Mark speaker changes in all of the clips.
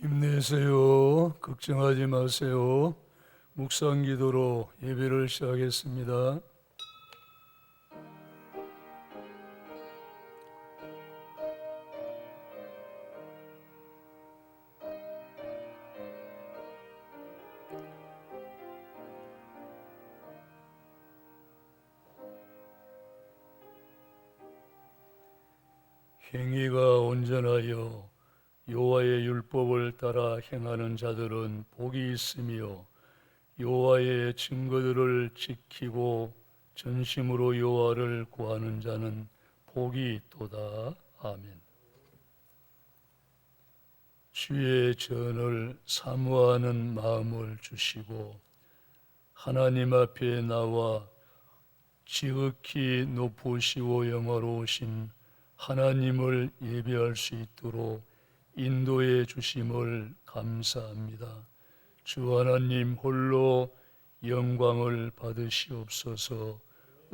Speaker 1: 힘내세요. 걱정하지 마세요. 묵상 기도로 예배를 시작하겠습니다. 행위가 온전하여 여호와의 율법을 따라 행하는 자들은 복이 있으며 여호와의 증거들을 지키고 전심으로 여호와를 구하는 자는 복이 있도다. 아멘. 주의 전을 사모하는 마음을 주시고 하나님 앞에 나와 지극히 높으시고 영화로우신 하나님을 예배할 수 있도록 인도해 주심을 감사합니다. 주 하나님 홀로 영광을 받으시옵소서.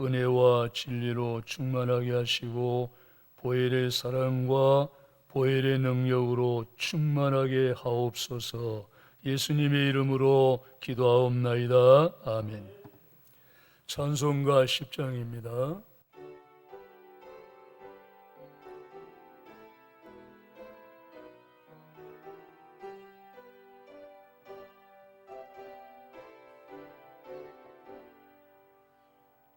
Speaker 1: 은혜와 진리로 충만하게 하시고 보혈의 사랑과 보혈의 능력으로 충만하게 하옵소서. 예수님의 이름으로 기도하옵나이다. 아멘. 찬송가 10장입니다.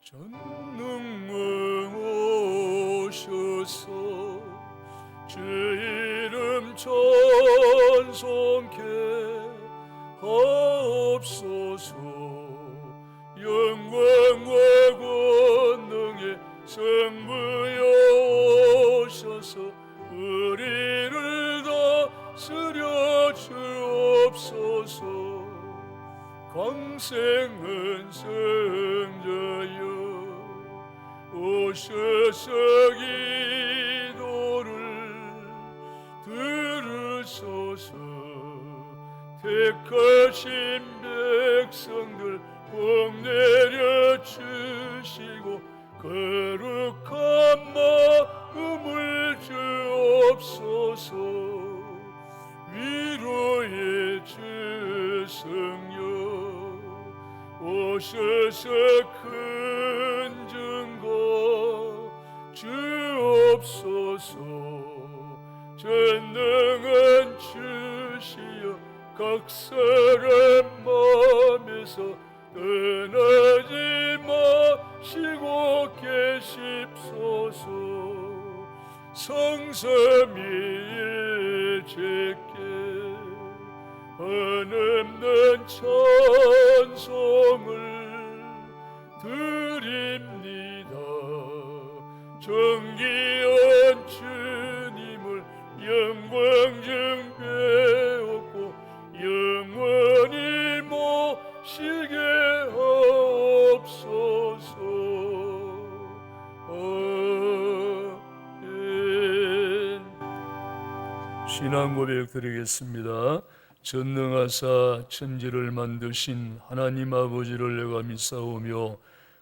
Speaker 1: 전능왕 오셔서 주 이름 찬송케 하옵소서. 영광과 권능의 성부여 오셔서 우리를 다스려 주옵소서. 광생은 성자여 오셔서 기도를 들으소서. 택하신 백성들 복 내려 주시고 거룩한 마음을 주옵소서. 위로의 주성여 오셔서 큰 증거 주옵소서. 전능한 주시여 각 사람 마음에서 떠나지 마시고 계십소서. 성삼위일체께 한없는 찬송을 드립니다. 존귀한 주님을 영광중 배웠고 영원히 모시게 하옵소서. 아멘. 신앙 고백 드리겠습니다. 전능하사 천지를 만드신 하나님 아버지를 내가 믿사오며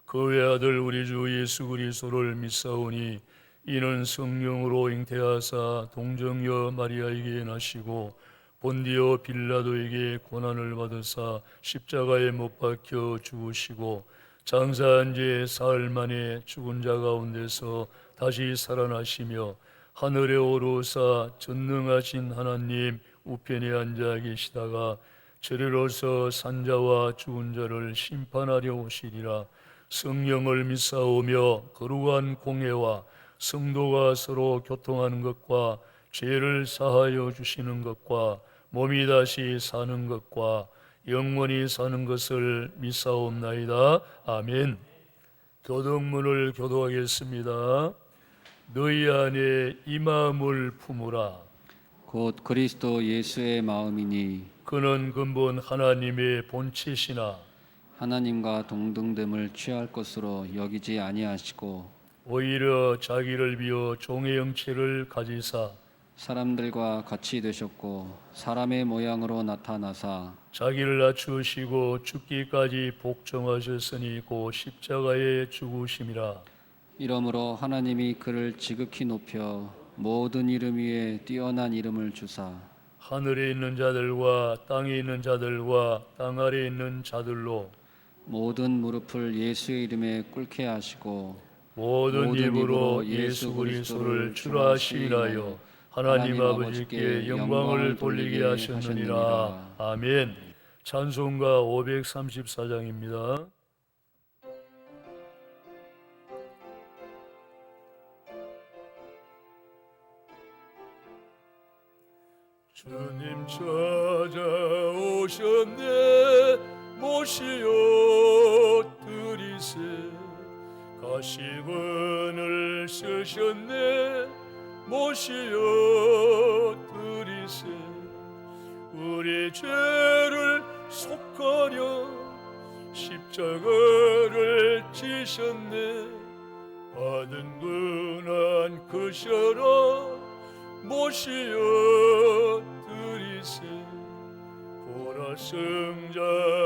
Speaker 1: 그 외아들 우리 주 예수 그리스도를 믿사오니 이는 성령으로 잉태하사 동정녀 마리아에게 나시고 본디오 빌라도에게 고난을 받으사 십자가에 못 박혀 죽으시고 장사한 지 사흘 만에 죽은 자 가운데서 다시 살아나시며 하늘에 오르사 전능하신 하나님 우편에 앉아 계시다가 저리로서 산자와 죽은 자를 심판하려 오시리라. 성령을 믿사오며 거룩한 공회와 성도가 서로 교통하는 것과 죄를 사하여 주시는 것과 몸이 다시 사는 것과 영원히 사는 것을 믿사옵나이다. 아멘. 교동문을 교도하겠습니다. 너희 안에 이 마음을 품으라.
Speaker 2: 곧 그리스도 예수의 마음이니
Speaker 1: 그는 근본 하나님의 본체시나
Speaker 2: 하나님과 동등됨을 취할 것으로 여기지 아니하시고
Speaker 1: 오히려 자기를 비워 종의 형체를 가지사
Speaker 2: 사람들과 같이 되셨고 사람의 모양으로 나타나사
Speaker 1: 자기를 낮추시고 죽기까지 복종하셨으니 곧 십자가에 죽으심이라.
Speaker 2: 이러므로 하나님이 그를 지극히 높여 모든 이름 위에 뛰어난 이름을 주사
Speaker 1: 하늘에 있는 자들과 땅에 있는 자들과 땅 아래에 있는 자들로
Speaker 2: 모든 무릎을 예수의 이름에 꿇게 하시고
Speaker 1: 모든 입으로 예수 그리스도를 주라 시인하여 하나님 아버지께 영광을 돌리게 하셨느니라. 아멘. 찬송가 534장입니다. 주님 찾아오셨네 모시어 드리세 가시관을 쓰셨네 모시어 드리세 우리 죄를 속하려 십자가를 지셨네 받은 고난 크셔라 모시어 드리세 보라 승자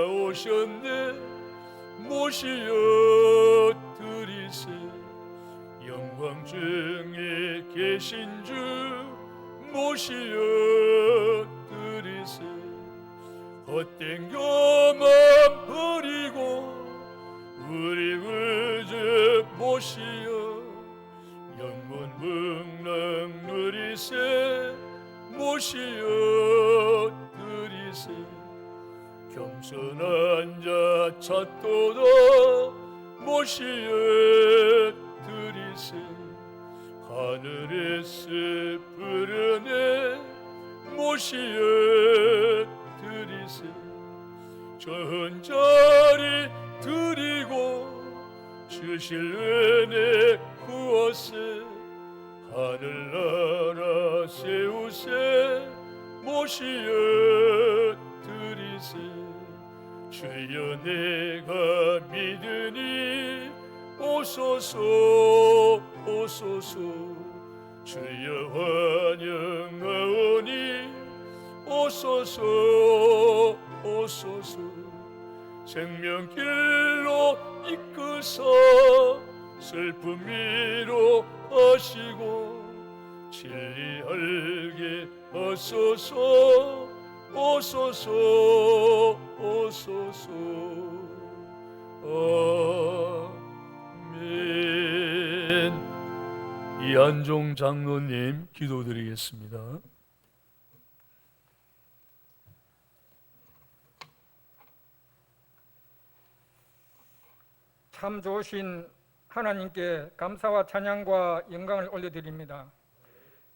Speaker 1: 오셨네 모시어 드리세 영광 중에 계신 주 모시어 드리세 헛된 교만 버리고 우리 의지 모시어 영원 풍랑 누리세 모시어 드리세 겸손한 자 찾도다 모시어 드리세 하늘에서 부르네 모시어 드리세 좋은 자리 드리고 주실 은혜 구하세 하늘나라 세우세 모시어 드리세 주여 내가 믿으니 오소서 오소서 주여 환영하오니 오소서 오소서 생명길로 이끄사 슬픔 위로하시고 진리 알게 하소서 오소서 오소서 아멘. 이한종 장로님 기도드리겠습니다.
Speaker 3: 참 좋으신 하나님께 감사와 찬양과 영광을 올려드립니다.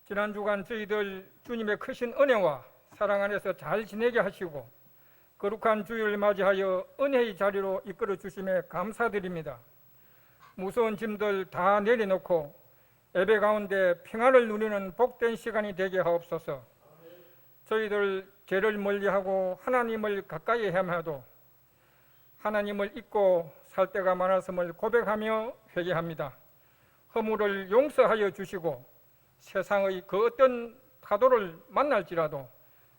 Speaker 3: 지난 주간 저희들 주님의 크신 은혜와 사랑 안에서 잘 지내게 하시고 거룩한 주일을 맞이하여 은혜의 자리로 이끌어 주심에 감사드립니다. 무서운 짐들 다 내려놓고 예배 가운데 평안을 누리는 복된 시간이 되게 하옵소서. 저희들 죄를 멀리하고 하나님을 가까이 헤매도 하나님을 잊고 살 때가 많았음을 고백하며 회개합니다. 허물을 용서하여 주시고 세상의 그 어떤 파도를 만날지라도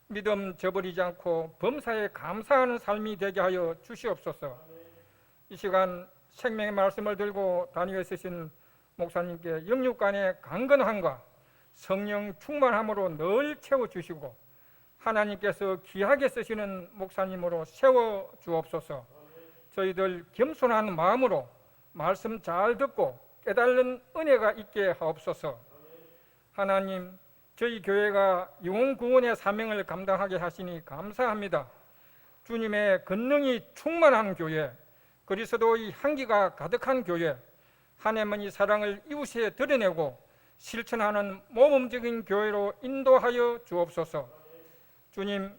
Speaker 3: 믿음 저버리지 않고 범사에 감사하는 삶이 되게 하여 주시옵소서. 이 시간 생명의 말씀을 들고 다니엘 쓰신 목사님께 영육간의 강건함과 성령 충만함으로 늘 채워주시고 하나님께서 귀하게 쓰시는 목사님으로 세워주옵소서. 저희들 겸손한 마음으로 말씀 잘 듣고 깨달는 은혜가 있게 하옵소서. 하나님, 저희 교회가 영혼 구원의 사명을 감당하게 하시니 감사합니다. 주님의 권능이 충만한 교회, 그리스도의 향기가 가득한 교회, 하나님의 사랑을 이웃에 드러내고 실천하는 모범적인 교회로 인도하여 주옵소서. 주님,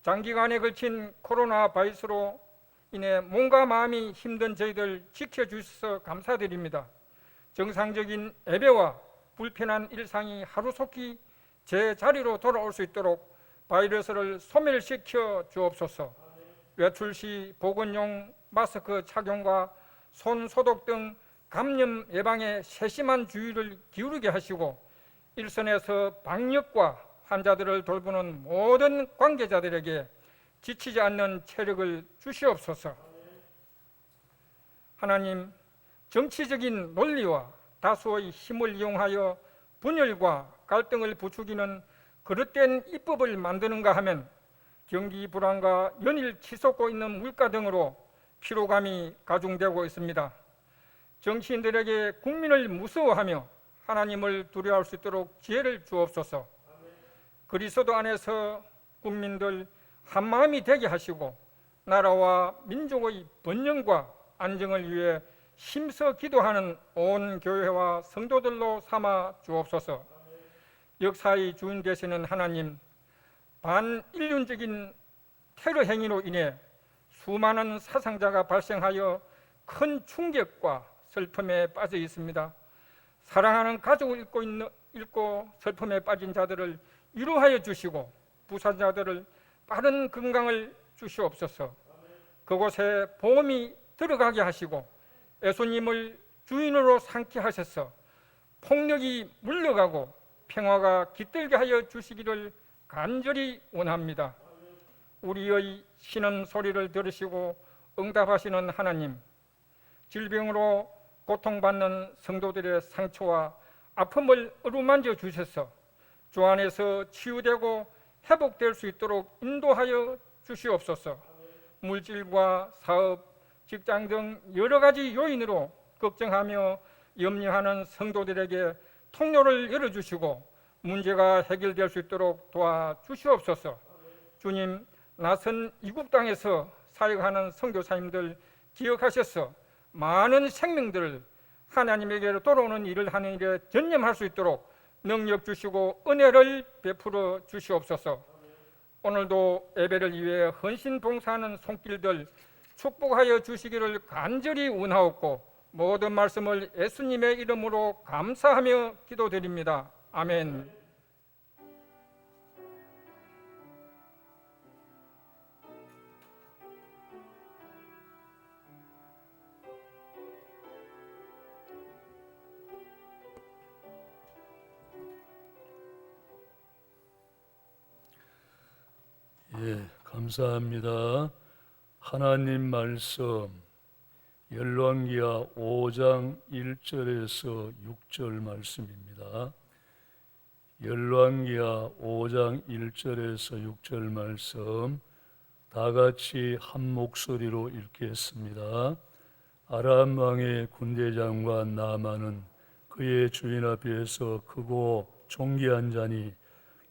Speaker 3: 장기간에 걸친 코로나 바이러스로 인해 몸과 마음이 힘든 저희들 지켜주셔서 감사드립니다. 정상적인 예배와 불편한 일상이 하루속히 제자리로 돌아올 수 있도록 바이러스를 소멸시켜 주옵소서. 외출 시 보건용 마스크 착용과 손 소독 등 감염 예방에 세심한 주의를 기울이게 하시고 일선에서 방역과 환자들을 돌보는 모든 관계자들에게 지치지 않는 체력을 주시옵소서. 하나님, 정치적인 논리와 다수의 힘을 이용하여 분열과 갈등을 부추기는 그릇된 입법을 만드는가 하면 경기 불안과 연일 치솟고 있는 물가 등으로 피로감이 가중되고 있습니다. 정치인들에게 국민을 무서워하며 하나님을 두려워할 수 있도록 지혜를 주옵소서. 그리스도 안에서 국민들 한마음이 되게 하시고 나라와 민족의 번영과 안정을 위해 힘써 기도하는 온 교회와 성도들로 삼아 주옵소서. 역사의 주인 되시는 하나님, 반인륜적인 테러 행위로 인해 수많은 사상자가 발생하여 큰 충격과 슬픔에 빠져 있습니다. 사랑하는 가족을 잃고 슬픔에 빠진 자들을 위로하여 주시고 부상자들을 빠른 건강을 주시옵소서. 그곳에 보험이 들어가게 하시고 예수님을 주인으로 삼게 하셔서 폭력이 물러가고 평화가 깃들게 하여 주시기를 간절히 원합니다. 우리의 신음 소리를 들으시고 응답하시는 하나님, 질병으로 고통받는 성도들의 상처와 아픔을 어루만져 주셔서 주 안에서 치유되고 회복될 수 있도록 인도하여 주시옵소서. 물질과 사업, 직장 등 여러 가지 요인으로 걱정하며 염려하는 성도들에게 통로를 열어주시고 문제가 해결될 수 있도록 도와주시옵소서. 주님, 낯선 이국 땅에서 사역하는 선교사님들 기억하셔서 많은 생명들을 하나님에게로 돌아오는 일을 하는 일에 전념할 수 있도록 능력 주시고 은혜를 베풀어 주시옵소서. 오늘도 예배를 위해 헌신 봉사하는 손길들 축복하여 주시기를 간절히 원하옵고 모든 말씀을 예수님의 이름으로 감사하며 기도드립니다. 아멘.
Speaker 1: 예, 감사합니다. 하나님 말씀 열왕기하 5장 1절에서 6절 말씀입니다. 열왕기하 5장 1절에서 6절 말씀 다 같이 한 목소리로 읽겠습니다. 아람 왕의 군대장관 나아만은 그의 주인 앞에서 크고 존귀한 자니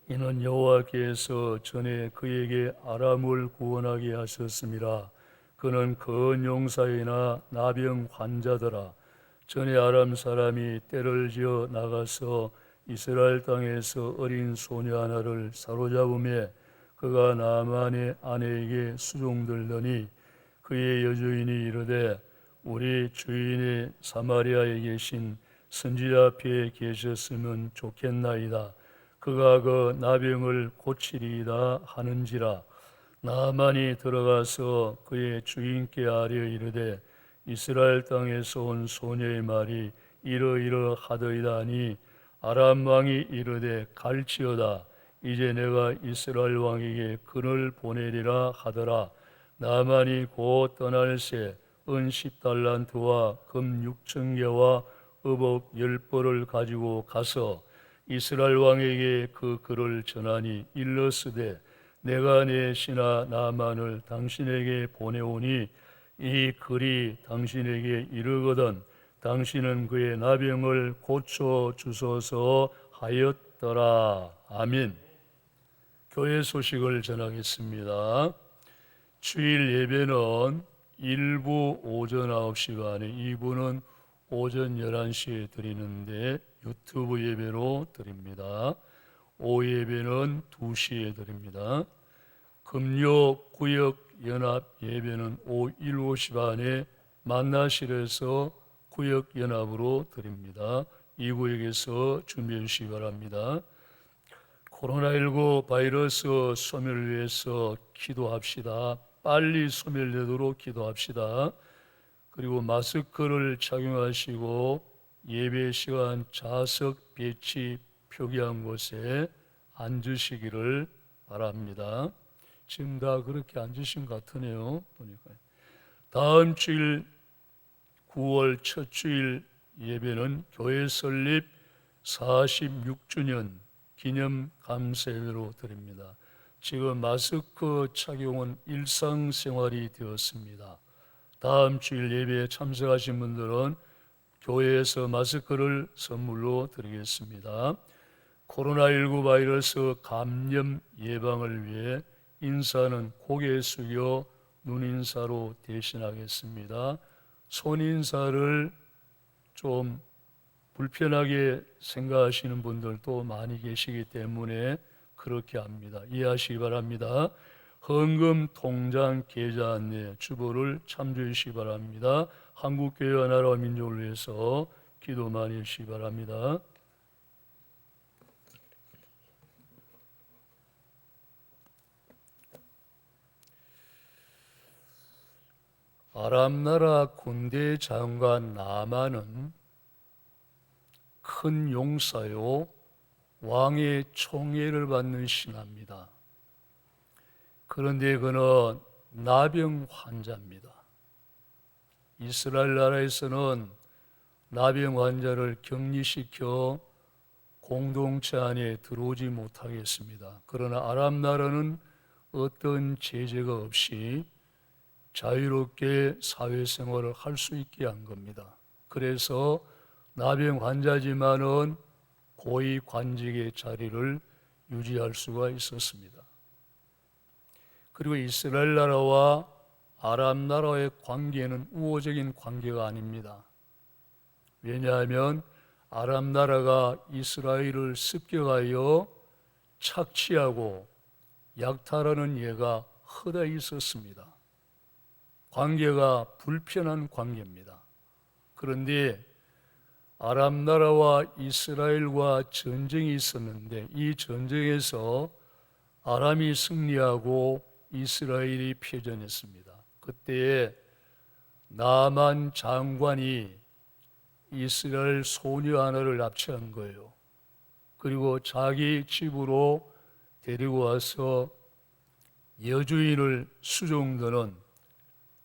Speaker 1: 이는 여호와께서 전에 그에게 아람을 구원하게 하셨음이라. 그는 큰 용사이나 나병 환자더라. 전에 아람 사람이 떼를 지어 나가서 이스라엘 땅에서 어린 소녀 하나를 사로잡음에 그가 나아만의 아내에게 수종들더니 그의 여주인이 이르되 우리 주인의 사마리아에 계신 선지자 앞에 계셨으면 좋겠나이다. 그가 그 나병을 고치리이다 하는지라. 나아만이 들어가서 그의 주인께 아뢰어 이르되 이스라엘 땅에서 온 소녀의 말이 이러이러하더이다 하니 아람 왕이 이르되 갈지어다. 이제 내가 이스라엘 왕에게 그를 보내리라 하더라. 나아만이 곧 떠날새 은 10달란트와 금 6,000개와 의복 10벌을 가지고 가서 이스라엘 왕에게 그 글을 전하니 일러스되 내가 내 신하 나아만을 당신에게 보내오니 이 글이 당신에게 이르거든 당신은 그의 나병을 고쳐 주소서 하였더라. 아멘. 교회 소식을 전하겠습니다. 주일 예배는 1부 오전 9시 반에 2부는 오전 11시에 드리는데 유튜브 예배로 드립니다. 오후 예배는 2시에 드립니다. 금요 구역 연합 예배는 오후 7시 반에 만나실에서 구역 연합으로 드립니다. 이 구역에서 준비해 주시기 바랍니다. 코로나19 바이러스 소멸을 위해서 기도합시다. 빨리 소멸되도록 기도합시다. 그리고 마스크를 착용하시고 예배 시간 좌석 배치 표기한 곳에 앉으시기를 바랍니다. 지금 다 그렇게 앉으신 것 같으네요. 보니까 다음 주일 9월 첫 주일 예배는 교회 설립 46주년 기념 감사회로 드립니다. 지금 마스크 착용은 일상생활이 되었습니다. 다음 주일 예배에 참석하신 분들은 교회에서 마스크를 선물로 드리겠습니다. 코로나19 바이러스 감염 예방을 위해 인사는 고개 숙여 눈인사로 대신하겠습니다. 손인사를 좀 불편하게 생각하시는 분들도 많이 계시기 때문에 그렇게 합니다. 이해하시기 바랍니다. 헌금 통장 계좌 안내 주보를 참조해 주시기 바랍니다. 한국교회와 나라와 민족을 위해서 기도 많이 해주시기 바랍니다. 아람 나라 군대 장관 나만은 큰 용사요 왕의 총애를 받는 신하입니다. 그런데 그는 나병 환자입니다. 이스라엘 나라에서는 나병 환자를 격리시켜 공동체 안에 들어오지 못하겠습니다. 그러나 아람 나라는 어떤 제재가 없이 자유롭게 사회생활을 할 수 있게 한 겁니다. 그래서 나병 환자지만은 고위 관직의 자리를 유지할 수가 있었습니다. 그리고 이스라엘 나라와 아람 나라의 관계는 우호적인 관계가 아닙니다. 왜냐하면 아람 나라가 이스라엘을 습격하여 착취하고 약탈하는 예가 허다 있었습니다. 관계가 불편한 관계입니다. 그런데 아람 나라와 이스라엘과 전쟁이 있었는데 이 전쟁에서 아람이 승리하고 이스라엘이 패전했습니다. 그때 나만 장관이 이스라엘 소녀 하나를 납치한 거예요. 그리고 자기 집으로 데리고 와서 여주인을 수종드는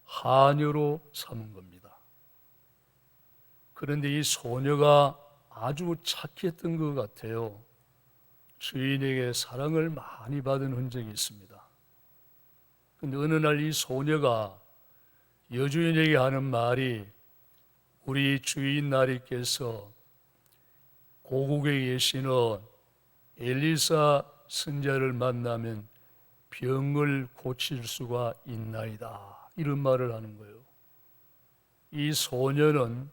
Speaker 1: 하녀로 삼은 겁니다. 그런데 이 소녀가 아주 착했던 것 같아요. 주인에게 사랑을 많이 받은 흔적이 있습니다. 그런데 어느 날 이 소녀가 여주인에게 하는 말이 우리 주인 나리께서 고국에 계시는 엘리사 선자를 만나면 병을 고칠 수가 있나이다. 이런 말을 하는 거예요. 이 소녀는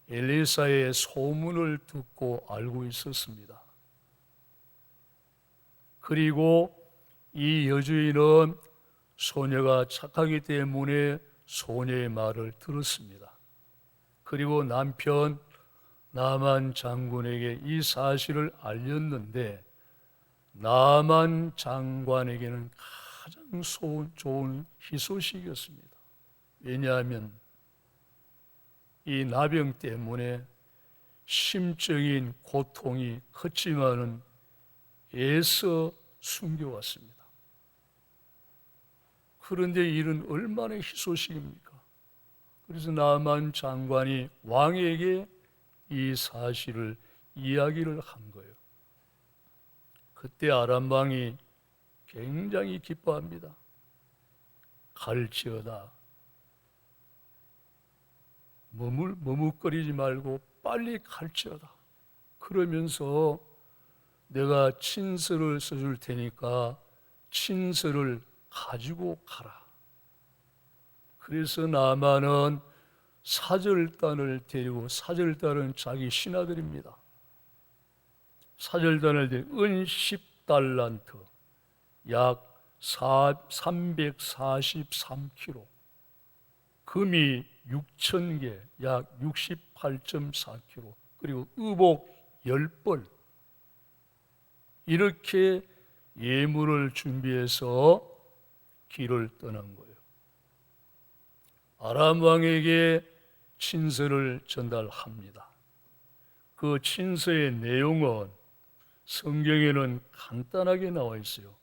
Speaker 1: 엘리사의 소문을 듣고 알고 있었습니다. 그리고 이 여주인은 소녀가 착하기 때문에 소녀의 말을 들었습니다. 그리고 남편 나만 장군에게 이 사실을 알렸는데 나만 장관에게는 가장 좋은 희소식이었습니다. 왜냐하면 이 나병 때문에 심적인 고통이 컸지만은 애써 숨겨왔습니다. 그런데 이는 얼마나 희소식입니까? 그래서 나만 장관이 왕에게 이 사실을 이야기를 한 거예요. 그때 아람 왕이 굉장히 기뻐합니다. 갈지어다. 머뭇거리지 말고 빨리 갈지어다. 그러면서 내가 친서를 써줄 테니까 친서를 가지고 가라. 그래서 나만은 사절단을 데리고, 사절단은 자기 신하들입니다. 사절단을 데리고 은 10달란트, 약 343kg, 금이 6,000개, 약 68.4kg, 그리고 의복 10벌, 이렇게 예물을 준비해서 길을 떠난 거예요. 아람 왕에게 친서를 전달합니다. 그 친서의 내용은 성경에는 간단하게 나와 있어요.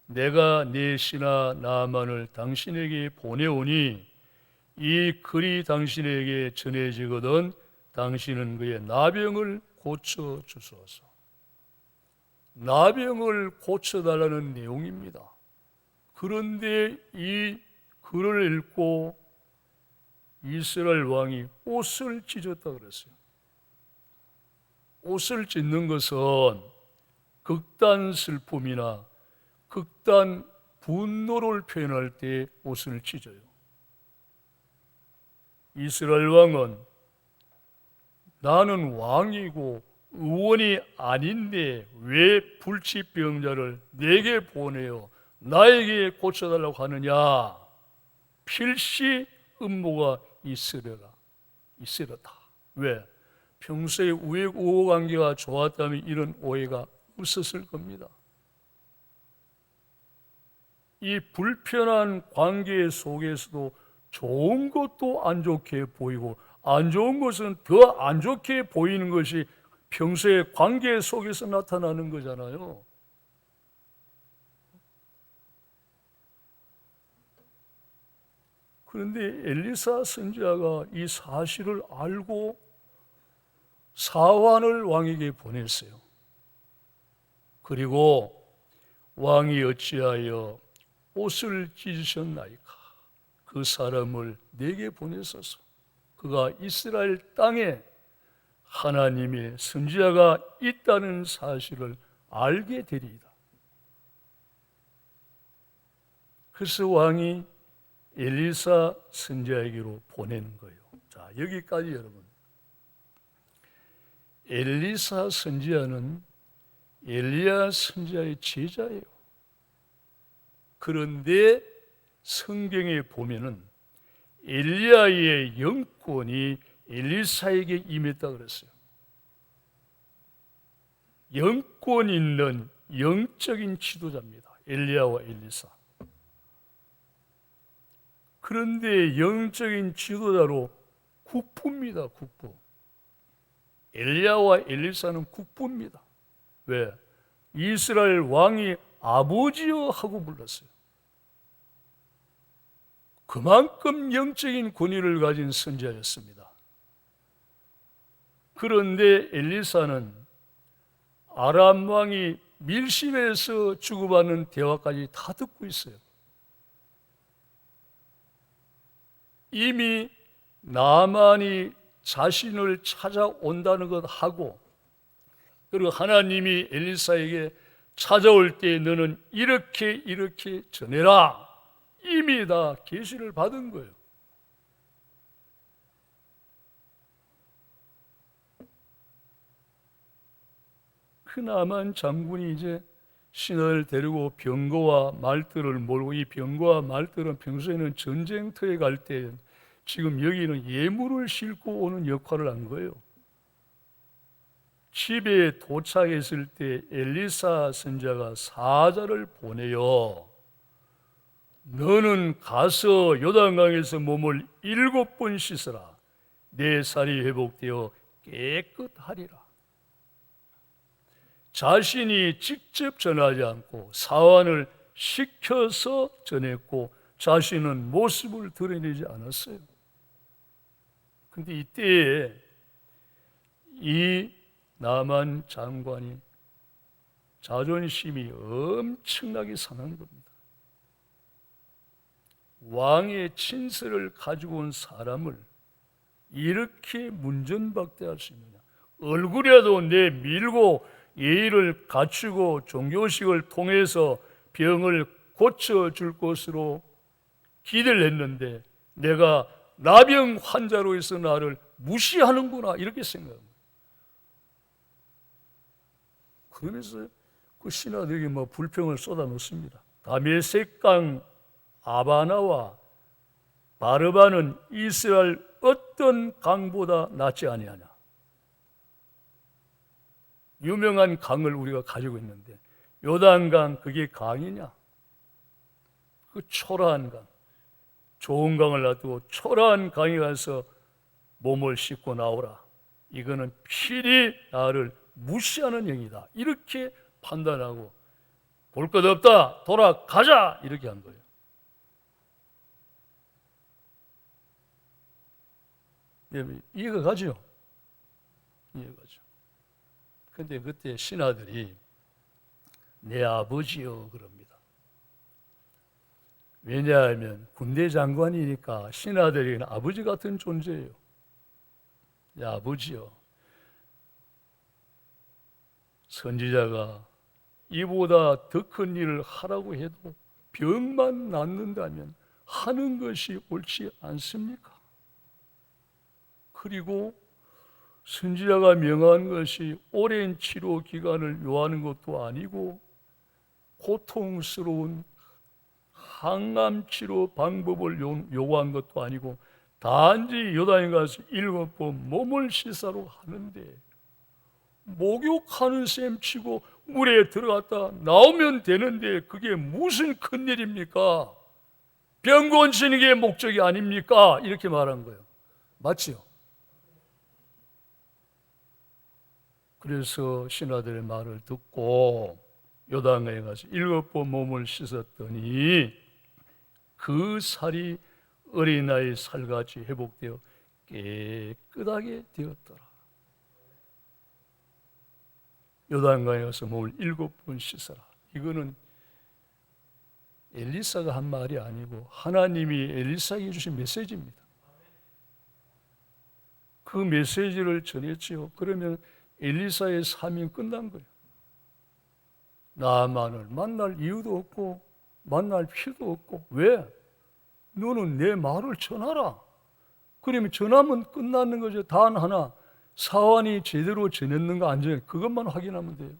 Speaker 1: 내가 내 신하 나만을 당신에게 보내오니 이 글이 당신에게 전해지거든 당신은 그의 나병을 고쳐 주소서. 나병을 고쳐달라는 내용입니다. 그런데 이 글을 읽고 이스라엘 왕이 옷을 찢었다 그랬어요. 옷을 찢는 것은 극단 슬픔이나 극단 분노를 표현할 때 옷을 찢어요. 이스라엘 왕은 나는 왕이고 의원이 아닌데 왜 불치병자를 내게 보내어 나에게 고쳐달라고 하느냐. 필시 음모가 있으려다. 왜? 평소에 우호관계가 좋았다면 이런 오해가 없었을 겁니다. 이 불편한 관계 속에서도 좋은 것도 안 좋게 보이고 안 좋은 것은 더 안 좋게 보이는 것이 평소의 관계 속에서 나타나는 거잖아요. 그런데 엘리사 선지자가 이 사실을 알고 사환을 왕에게 보냈어요. 그리고 왕이 어찌하여 옷을 찢으셨나이까? 그 사람을 내게 보내소서. 그가 이스라엘 땅에 하나님의 선지자가 있다는 사실을 알게 되리이다. 그래서 왕이 엘리사 선지자에게로 보내는 거예요. 자, 여기까지 여러분. 엘리사 선지자는 엘리야 선지자의 제자예요. 그런데 성경에 보면은 엘리야의 영권이 엘리사에게 임했다 그랬어요. 영권 있는 영적인 지도자입니다. 엘리야와 엘리사. 그런데 영적인 지도자로 국부입니다. 국부. 엘리야와 엘리사는 국부입니다. 왜? 이스라엘 왕이 아버지여 하고 불렀어요. 그만큼 영적인 권위를 가진 선지자였습니다. 그런데 엘리사는 아람 왕이 밀실에서 주고받는 대화까지 다 듣고 있어요. 이미 나만이 자신을 찾아온다는 것 하고, 그리고 하나님이 엘리사에게 찾아올 때 너는 이렇게 전해라. 이미 다 계시를 받은 거예요. 그 나만 장군이 이제 신하를 데리고 병거와 말들을 몰고, 이 병거와 말들은 평소에는 전쟁터에 갈 때 지금 여기는 예물을 싣고 오는 역할을 한 거예요. 집에 도착했을 때 엘리사 선지자가 사자를 보내요. 너는 가서 요단강에서 몸을 7번 씻어라. 내 살이 회복되어 깨끗하리라. 자신이 직접 전하지 않고 사환을 시켜서 전했고 자신은 모습을 드러내지 않았어요. 근데 이때에 이 나만 장관이 자존심이 엄청나게 상한 겁니다. 왕의 친서를 가지고 온 사람을 이렇게 문전박대할 수 있느냐? 얼굴이라도 내밀고 예의를 갖추고 종교식을 통해서 병을 고쳐줄 것으로 기대를 했는데 내가 나병 환자로 해서 나를 무시하는구나 이렇게 생각합니다. 그러면서 그 신하들에게 불평을 쏟아놓습니다. 다메섹강 아바나와 바르바는 이스라엘 어떤 강보다 낫지 아니하냐. 유명한 강을 우리가 가지고 있는데 요단강 그게 강이냐? 그 초라한 강, 좋은 강을 놔두고 초라한 강에 가서 몸을 씻고 나오라. 이거는 필히 나를 무시하는 행위다. 이렇게 판단하고 볼 것 없다. 돌아가자. 이렇게 한 거예요. 이해가 가죠? 이해가 가죠. 근데 그때 신하들이 내 아버지요 그럽니다. 왜냐하면 군대 장관이니까 신하들에게는 아버지 같은 존재예요. 내 아버지요. 선지자가 이보다 더 큰 일을 하라고 해도 병만 낫는다면 하는 것이 옳지 않습니까? 그리고 선지자가 명한 것이 오랜 치료 기간을 요하는 것도 아니고 고통스러운 항암 치료 방법을 요구한 것도 아니고 단지 요단에 가서 7번 몸을 씻으라고 하는데 목욕하는 셈 치고 물에 들어갔다 나오면 되는데 그게 무슨 큰일입니까? 병 고치는 게 목적이 아닙니까? 이렇게 말한 거예요. 맞지요? 그래서 신하들의 말을 듣고 요단강에 가서 7번 몸을 씻었더니 그 살이 어린아이 살같이 회복되어 깨끗하게 되었더라. 요단강에 가서 몸을 7번 씻어라. 이거는 엘리사가 한 말이 아니고 하나님이 엘리사에게 주신 메시지입니다. 그 메시지를 전했지요. 그러면 엘리사의 사명이 끝난 거예요. 나만을 만날 이유도 없고 만날 필요도 없고. 왜? 너는 내 말을 전하라. 그러면 전하면 끝나는 거죠. 단 하나, 사환이 제대로 전했는가 안 전했는가 그것만 확인하면 돼요.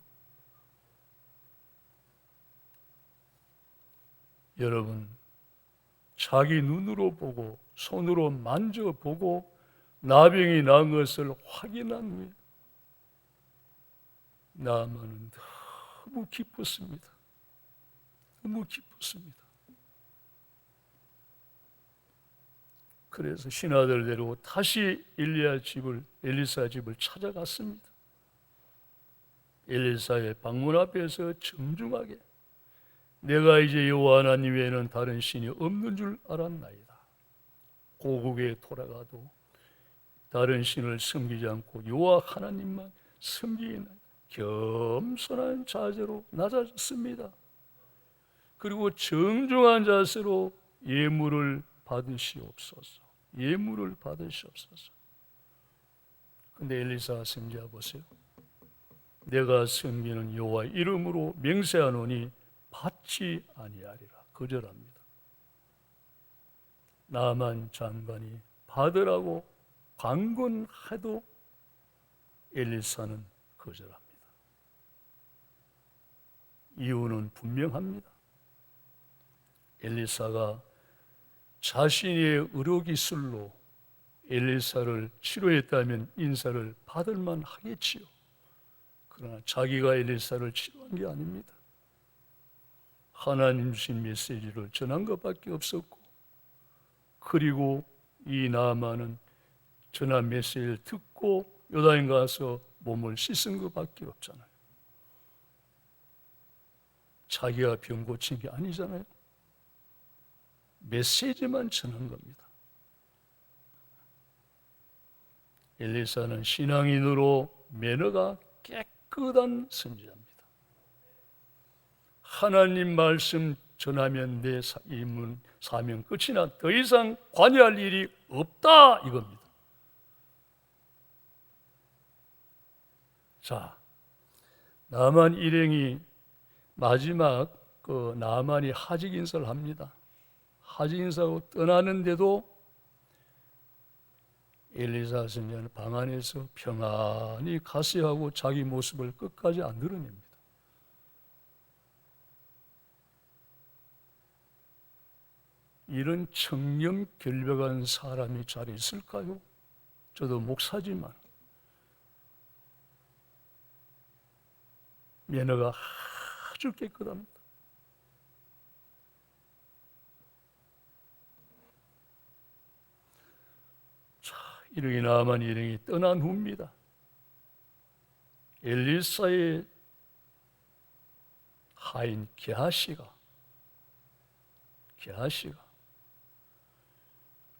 Speaker 1: 여러분, 자기 눈으로 보고 손으로 만져보고 나병이 난 것을 확인한 후에 나만은 너무 기뻤습니다. 너무 기뻤습니다. 그래서 신하들 데리고 다시 엘리사 집을 찾아갔습니다. 엘리사의 방문 앞에서 정중하게 내가 이제 여호와 하나님 외에는 다른 신이 없는 줄 알았나이다. 고국에 돌아가도 다른 신을 섬기지 않고 여호와 하나님만 섬기나이다. 겸손한 자세로 낮아졌습니다. 그리고 정중한 자세로 예물을 받으시옵소서. 예물을 받으시옵소서. 근데 엘리사 선지자 보세요. 내가 섬기는 여호와 이름으로 맹세하노니 받지 아니하리라. 거절합니다. 나만 장관이 받으라고 강권해도 엘리사는 거절합니다. 이유는 분명합니다. 엘리사가 자신의 의료기술로 엘리사를 치료했다면 인사를 받을 만하겠지요. 그러나 자기가 엘리사를 치료한 게 아닙니다. 하나님 주신 메시지를 전한 것밖에 없었고, 그리고 이 나아만은 전한 메시지를 듣고 요단에 가서 몸을 씻은 것밖에 없잖아요. 자기가 병 고친 게 아니잖아요. 메시지만 전한 겁니다. 엘리사는 신앙인으로 매너가 깨끗한 선지자입니다. 하나님 말씀 전하면 내 사명 끝이나 더 이상 관여할 일이 없다 이겁니다. 자, 나만 일행이 마지막 나만이 하직 인사를 합니다. 하직 인사하고 떠나는데도 엘리사 선지자는 방 안에서 평안히 가세하고 자기 모습을 끝까지 안 드러냅니다. 이런 청렴결백한 사람이 잘 있을까요? 저도 목사지만 매너가 아주 깨끗합니다. 자, 이르기 나아만 일행이 떠난 후입니다. 엘리사의 하인 게하시가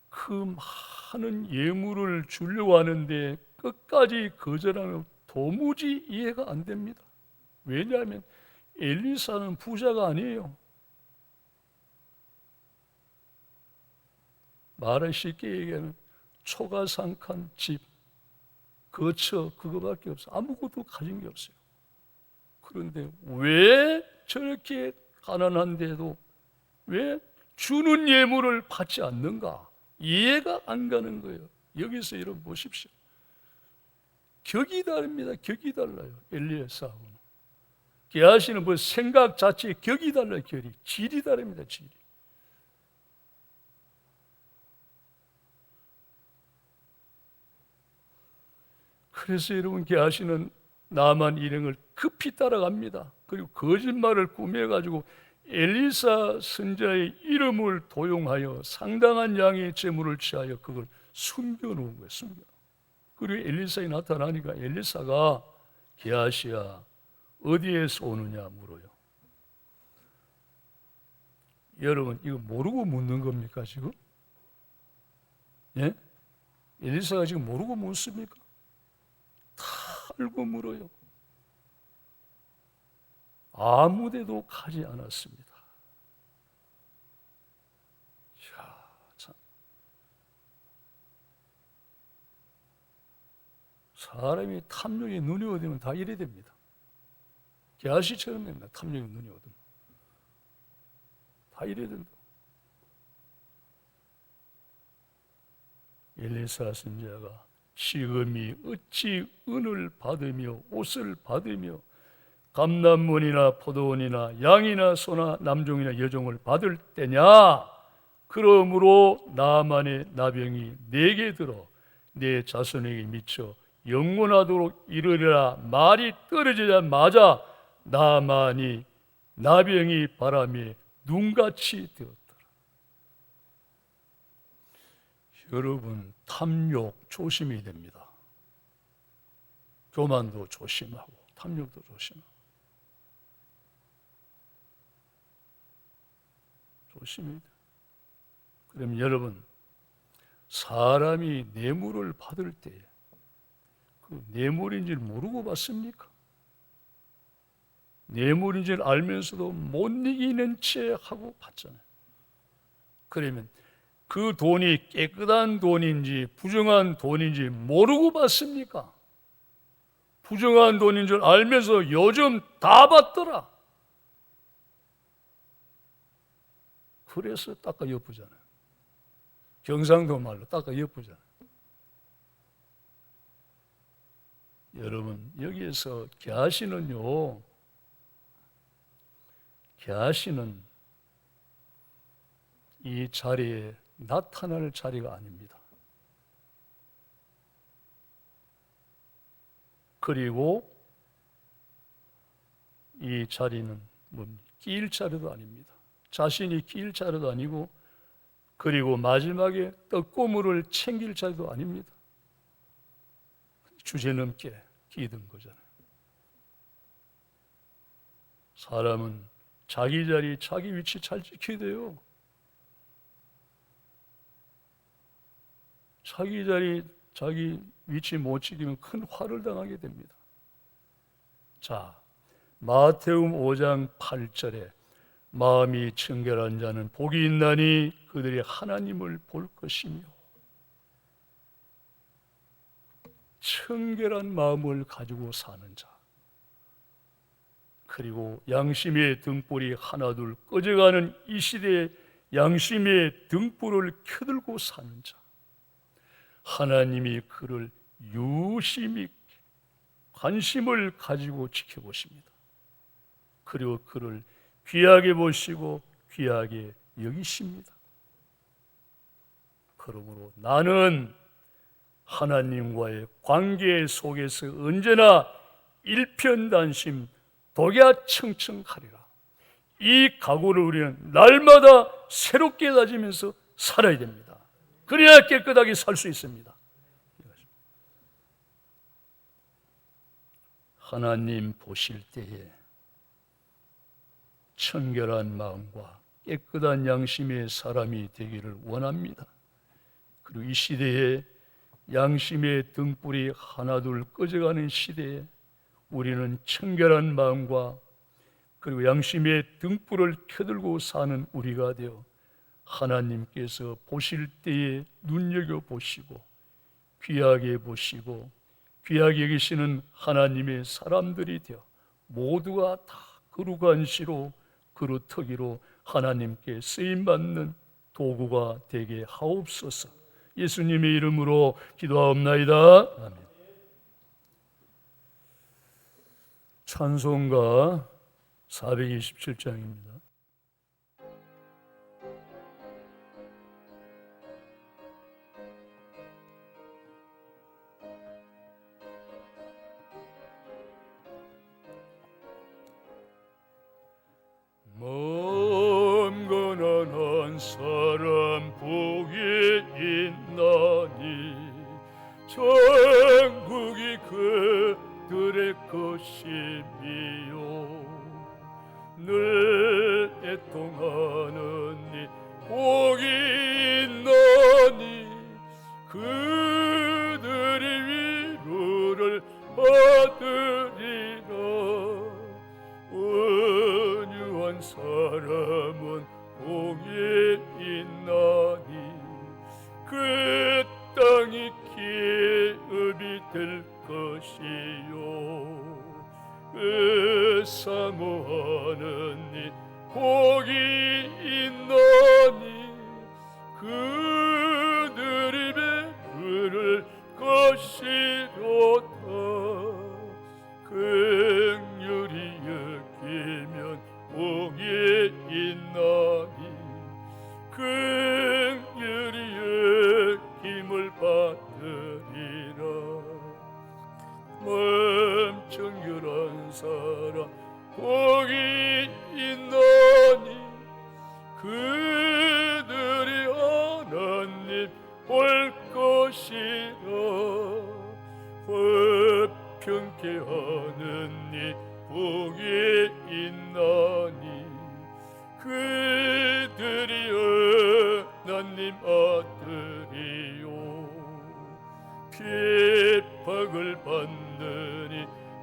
Speaker 1: 그 많은 예물을 주려고 하는데 끝까지 거절하면 도무지 이해가 안 됩니다. 왜냐하면 엘리사는 부자가 아니에요. 말을 쉽게 얘기하면 초가상칸 집, 거처 그거밖에 없어. 아무것도 가진 게 없어요. 그런데 왜 저렇게 가난한데도 왜 주는 예물을 받지 않는가? 이해가 안 가는 거예요. 여기서 여러분 보십시오. 격이 다릅니다. 격이 달라요. 엘리야사하고는. 게하시는 뭐 생각 자체에 격이 달라요. 결이. 질이 다릅니다. 질이. 그래서 여러분 게하시는 나만 일행을 급히 따라갑니다. 그리고 거짓말을 꾸며가지고 엘리사 선자의 이름을 도용하여 상당한 양의 재물을 취하여 그걸 숨겨놓은 거예요. 숨겨. 그리고 엘리사에 나타나니까 엘리사가 게하시야 어디에서 오느냐 물어요. 여러분 이거 모르고 묻는 겁니까 지금? 예? 엘리사가 지금 모르고 묻습니까? 다 알고 물어요. 아무데도 가지 않았습니다. 이야, 참. 사람이 탐욕에 눈이 어두면 다 이래 됩니다. 게하시처럼 됩니다. 탐욕에 눈이 어두면 다 이래 된다. 엘리사 선지자가 지금이 어찌 은을 받으며 옷을 받으며 감람원이나 포도원이나 양이나 소나 남종이나 여종을 받을 때냐? 그러므로 나만의 나병이 내게 들어 내 자손에게 미쳐 영원하도록 이르리라 말이 떨어지자마자 나만이 나병이 바람에 눈같이 되었더라. 여러분 탐욕 조심해야 됩니다. 교만도 조심하고 탐욕도 조심하고 조심해야 돼요. 그럼 여러분 사람이 뇌물을 받을 때 그 뇌물인 줄 모르고 받습니까? 뇌물인 줄 알면서도 못 이기는 채 하고 받잖아요. 그러면 그 돈이 깨끗한 돈인지 부정한 돈인지 모르고 받습니까? 부정한 돈인 줄 알면서 요즘 다 받더라. 그래서 닦아 엿보잖아요. 경상도 말로 닦아 엿보잖아요. 여러분 여기에서 게하시는요, 게하시는 이 자리에 나타날 자리가 아닙니다. 그리고 이 자리는 뭡니까? 끼일 자리도 아닙니다. 자신이 끼일 자리도 아니고 그리고 마지막에 떡고물을 챙길 자리도 아닙니다. 주제넘게 끼든 거잖아요. 사람은 자기 자리, 자기 위치 잘 지켜야 돼요. 자기 자리, 자기 위치 못 지키면 큰 화를 당하게 됩니다. 자, 마태복음 5장 8절에 마음이 청결한 자는 복이 있나니 그들이 하나님을 볼 것이며, 청결한 마음을 가지고 사는 자, 그리고 양심의 등불이 하나둘 꺼져가는 이 시대에 양심의 등불을 켜들고 사는 자, 하나님이 그를 유심히 관심을 가지고 지켜보십니다. 그리고 그를 귀하게 보시고 귀하게 여기십니다. 그러므로 나는 하나님과의 관계 속에서 언제나 일편단심 독야청청하리라. 이 각오를 우리는 날마다 새롭게 다지면서 살아야 됩니다. 그래야 깨끗하게 살 수 있습니다. 하나님 보실 때에 청결한 마음과 깨끗한 양심의 사람이 되기를 원합니다. 그리고 이 시대에 양심의 등불이 하나둘 꺼져가는 시대에 우리는 청결한 마음과 그리고 양심의 등불을 켜들고 사는 우리가 되어 하나님께서 보실 때에 눈여겨보시고 귀하게 보시고 귀하게 여기시는 하나님의 사람들이 되어 모두가 다 거룩한 시로 그루터기로 하나님께 쓰임받는 도구가 되게 하옵소서. 예수님의 이름으로 기도하옵나이다. 아멘. 찬송가 427장입니다. 먼 가난한 사람 복이 있나니 천국이 그들의 것이미요 늘 애통하는 이 복이 있나니 그들이 위로를 받으리라 온유한 사람은 복이 있나니 그 땅이 기업이 될 것이요 사모하는 이 복이 있나니 그들이 베풀을 것이로다 긍휼히 여기면 복이 있나니 긍휼히 여김을 받으리라 마음 정결한 사람 복이 있나니 그들이 하나님 볼 것이라 화평케 하는 이 복이 있나니 그들이 하나님 아들이요 핍박을 받느니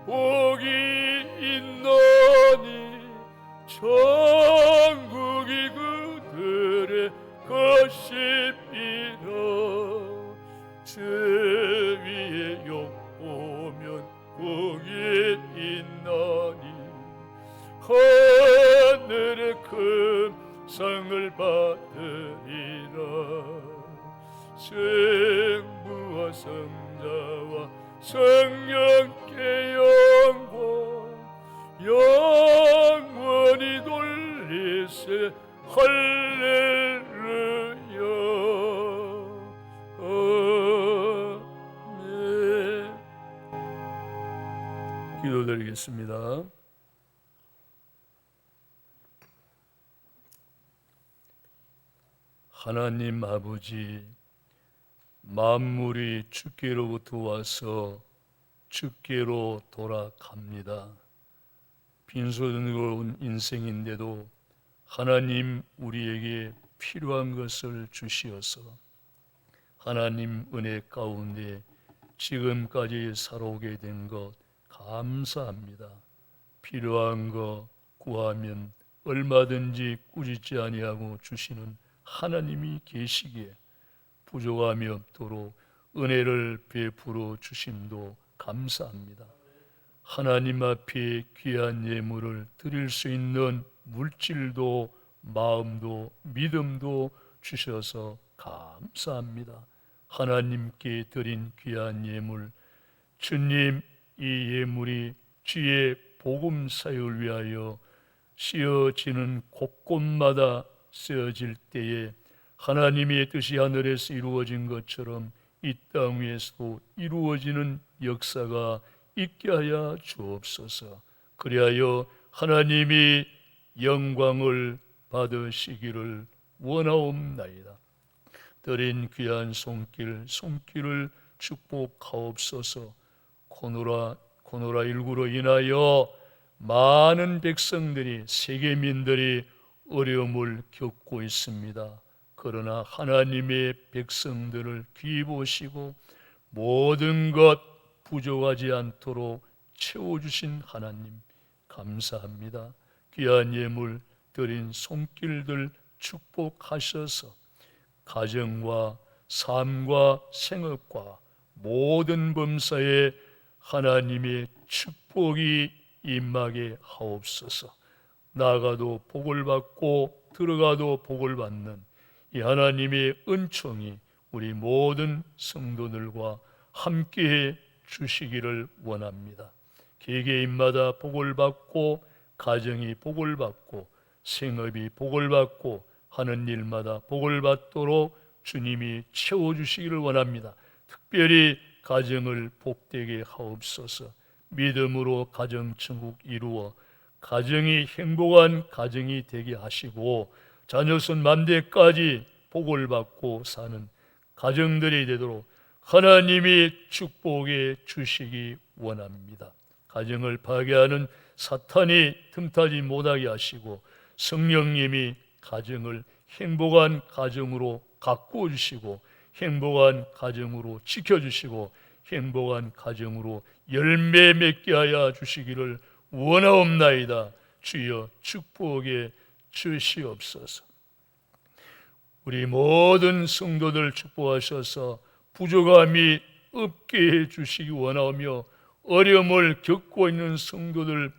Speaker 1: 복이 있나니 천국이 그들의 것이니라 저 위에 욕보면 복이 있나니 하늘의 큰 상을 받으리라 성부와 성자와 성령께 영원히 돌리세 할렐루야 아멘. 기도드리겠습니다. 하나님 아버지, 만물이 주께로부터 와서 주께로 돌아갑니다. 빈손으로 인생인데도 하나님 우리에게 필요한 것을 주시어서 하나님 은혜 가운데 지금까지 살아오게 된 것 감사합니다. 필요한 거 구하면 얼마든지 꾸짖지 아니하고 주시는 하나님이 계시기에 부족함이 없도록 은혜를 베풀어 주심도 감사합니다. 하나님 앞에 귀한 예물을 드릴 수 있는 물질도 마음도 믿음도 주셔서 감사합니다. 하나님께 드린 귀한 예물, 주님 이 예물이 주의 복음 사역을 위하여 쓰여지는 곳곳마다 쓰여질 때에 하나님의 뜻이 하늘에서 이루어진 것처럼 이 땅 위에서도 이루어지는 역사가 있게 하여 주옵소서. 그리하여 하나님이 영광을 받으시기를 원하옵나이다. 드린 귀한 손길을 축복하옵소서. 코로나19로 인하여 많은 백성들이 세계민들이 어려움을 겪고 있습니다. 그러나 하나님의 백성들을 귀히 보시고 모든 것 부족하지 않도록 채워주신 하나님 감사합니다. 귀한 예물 드린 손길들 축복하셔서 가정과 삶과 생업과 모든 범사에 하나님의 축복이 임하게 하옵소서. 나가도 복을 받고 들어가도 복을 받는 이 하나님의 은총이 우리 모든 성도들과 함께해 주시기를 원합니다. 개개인마다 복을 받고 가정이 복을 받고 생업이 복을 받고 하는 일마다 복을 받도록 주님이 채워주시기를 원합니다. 특별히 가정을 복되게 하옵소서. 믿음으로 가정천국 이루어 가정이 행복한 가정이 되게 하시고 자녀손 만대까지 복을 받고 사는 가정들이 되도록 하나님이 축복해 주시기 원합니다. 가정을 파괴하는 사탄이 틈타지 못하게 하시고 성령님이 가정을 행복한 가정으로 가꾸어 주시고 행복한 가정으로 지켜주시고 행복한 가정으로 열매 맺게 하여 주시기를 원하옵나이다. 주여 축복해 주시옵소서. 우리 모든 성도들 축복하셔서 부족함이 없게 해 주시기 원하오며 어려움을 겪고 있는 성도들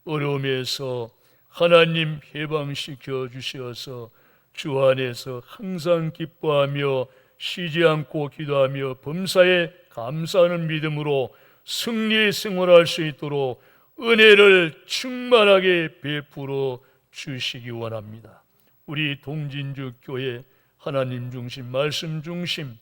Speaker 1: 어려움에서 하나님 해방시켜 주시어서 주 안에서 항상 기뻐하며 쉬지 않고 기도하며 범사에 감사하는 믿음으로 승리의 생활할 수 있도록 은혜를 충만하게 베풀어 주시기 원합니다. 우리 동진주 교회 하나님 중심, 말씀 중심,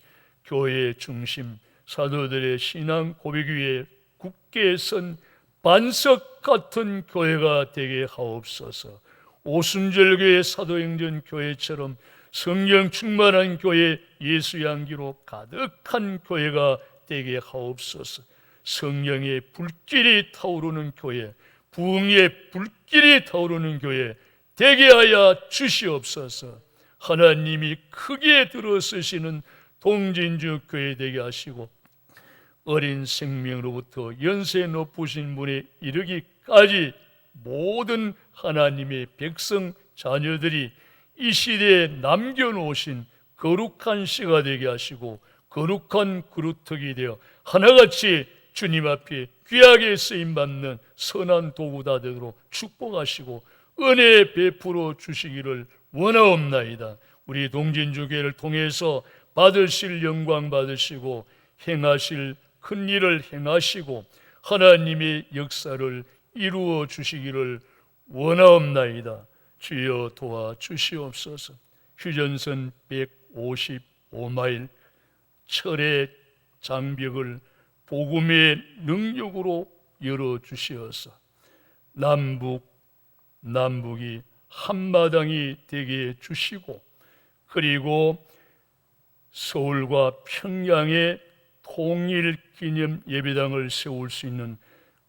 Speaker 1: 교회 중심, 사도들의 신앙 고백 위에 굳게 선 반석 같은 교회가 되게 하옵소서. 오순절교회 사도행전 교회처럼 성령 충만한 교회, 예수 향기로 가득한 교회가 되게 하옵소서. 성령의 불길이 타오르는 교회, 부흥의 불길이 타오르는 교회 되게 하여 주시옵소서. 하나님이 크게 들어쓰시는 동진주 교회 되게 하시고 어린 생명으로부터 연세 높으신 분에 이르기까지 모든 하나님의 백성 자녀들이 이 시대에 남겨놓으신 거룩한 씨가 되게 하시고 거룩한 그루터기 되어 하나같이 주님 앞에 귀하게 쓰임받는 선한 도구다 되도록 축복하시고 은혜 베풀어 주시기를 원하옵나이다. 우리 동진주교회를 통해서 받으실 영광 받으시고 행하실 큰 일을 행하시고 하나님의 역사를 이루어 주시기를 원하옵나이다. 주여 도와주시옵소서. 휴전선 155마일 철의 장벽을 복음의 능력으로 열어주시어서 남북이 한마당이 되게 해주시고 그리고 서울과 평양에 통일 기념 예배당을 세울 수 있는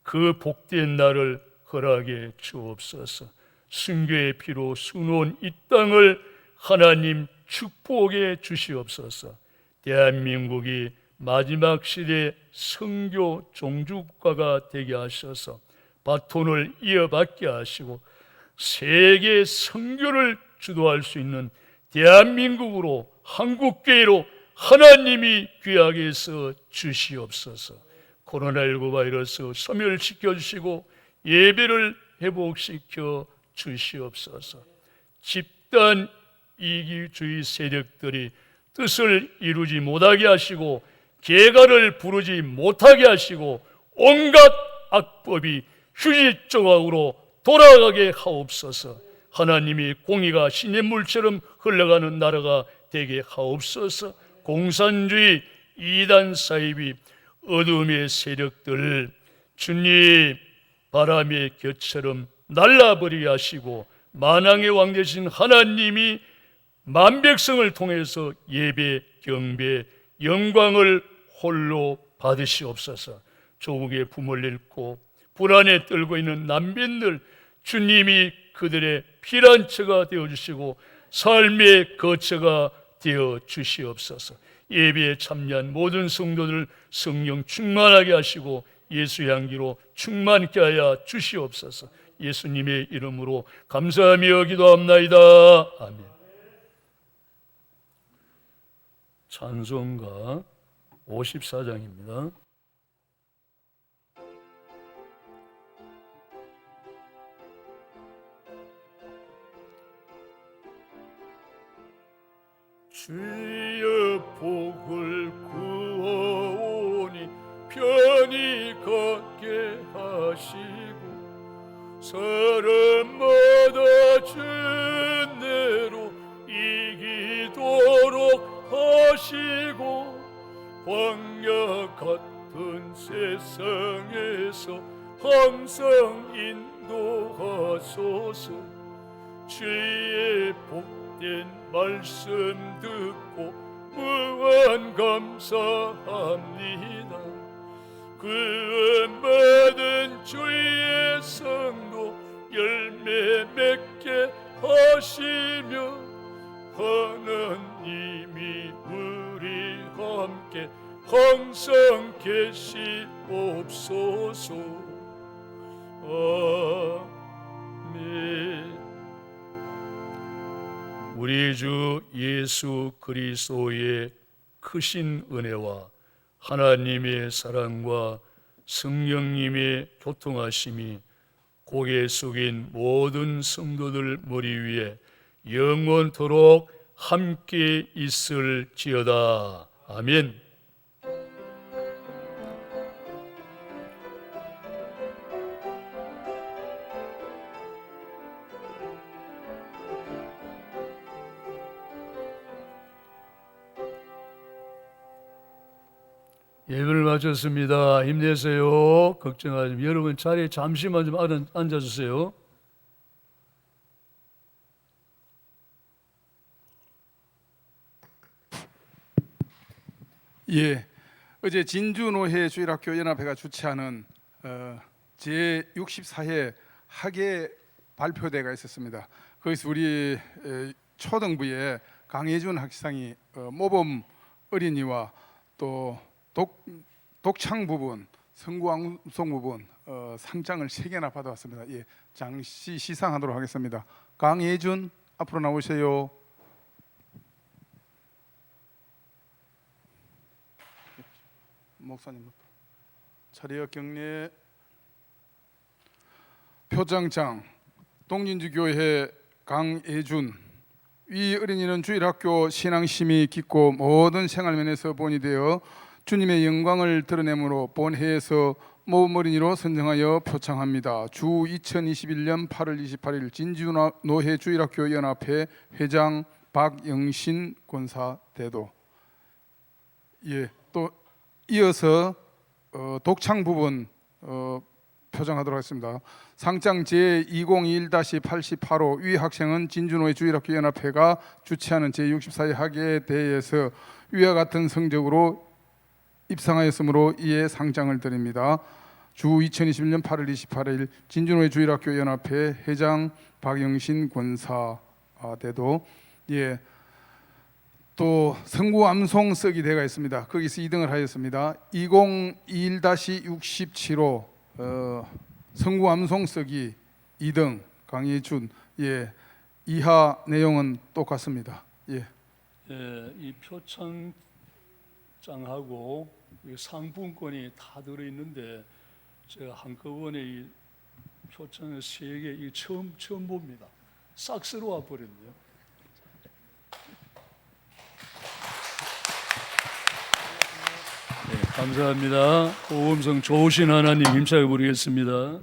Speaker 1: 그 복된 날을 허락해 주옵소서. 순교의 피로 수놓은 이 땅을 하나님 축복해 주시옵소서. 대한민국이 마지막 시대 선교 종주국가가 되게 하셔서 바톤을 이어받게 하시고 세계 선교를 주도할 수 있는 대한민국으로 한국교회로 하나님이 귀하게 써 주시옵소서. 코로나19 바이러스 소멸시켜 주시고 예배를 회복시켜 주시옵소서. 집단 이기주의 세력들이 뜻을 이루지 못하게 하시고 계가를 부르지 못하게 하시고 온갖 악법이 휴지 조각으로 돌아가게 하옵소서. 하나님이 공의가 시냇물처럼 흘러가는 나라가 되게 하옵소서. 공산주의 이단 사이비 어둠의 세력들 주님 바람의 곁처럼 날라버리게 하시고 만왕의 왕 되신 하나님이 만백성을 통해서 예배, 경배, 영광을 홀로 받으시옵소서. 조국의 품을 잃고 불안에 떨고 있는 난민들 주님이 그들의 피난처가 되어주시고 삶의 거처가 되어 주시옵소서. 예배에 참여한 모든 성도들 성령 충만하게 하시고 예수 향기로 충만케 하여 주시옵소서. 예수님의 이름으로 감사하며 기도합나이다. 아멘. 찬송가 54장입니다. 주여 복을 구하오니 편히 걷게 하시고 사람마다 준대로 이기도록 하시고 광야 같은 세상에서 항상 인도하소서. 주의 복된 말씀 듣고 무한 감사합니다. 구원 받은 주의 성도 열매 맺게 하시며 하나님이 우리 함께 항상 계시옵소서. 아멘. 우리 주 예수 그리스도의 크신 은혜와 하나님의 사랑과 성령님의 교통하심이 고개 숙인 모든 성도들 머리 위에 영원토록 함께 있을지어다. 아멘. 예배를 마쳤습니다. 힘내세요. 걱정하지 마세요. 여러분 자리에 잠시만 좀 앉아주세요.
Speaker 4: 예, 어제 진주노회 주일학교 연합회가 주최하는 제64회 학예 발표대가 있었습니다. 거기서 우리 초등부의 강혜준 학생이 모범 어린이와 또 독창 부분, 성구암송 부분 상장을 3개나 받아왔습니다. 예, 장시 시상하도록 하겠습니다. 강예준 앞으로 나오세요. 목사님 차례역 경례. 표장장 동진주교회 강예준. 이 어린이는 주일학교 신앙심이 깊고 모든 생활면에서 본이 되어 주님의 영광을 드러내므로 본회에서 모범 어린이로 선정하여 표창합니다. 주 2021년 8월 28일 진주노회 주일학교 연합회 회장 박영신 권사 대도. 예, 또 이어서 독창 부분 표창하도록 하겠습니다. 상장 제2021-88호 위 학생은 진주노회 주일학교 연합회가 주최하는 제64회 학예대회에서 위와 같은 성적으로 입상하였으므로 이에 상장을 드립니다. 주 2021년 8월 28일 진주노회 주일학교 연합회 회장 박영신 권사 대도. 예, 또 성구암송 쓰기 대회가 있습니다. 거기서 2등을 하였습니다. 2021-67호 성구암송 쓰기 2등 강예준. 예, 이하 내용은 똑같습니다. 예.
Speaker 1: 예, 이 표창장하고 상품권이 다 들어있는데 제가 한꺼번에 이 표창을 3개 이 처음 봅니다. 싹 쓸어와 버렸네요. 네, 감사합니다. 고음성 좋으신 하나님 힘차게 부르겠습니다.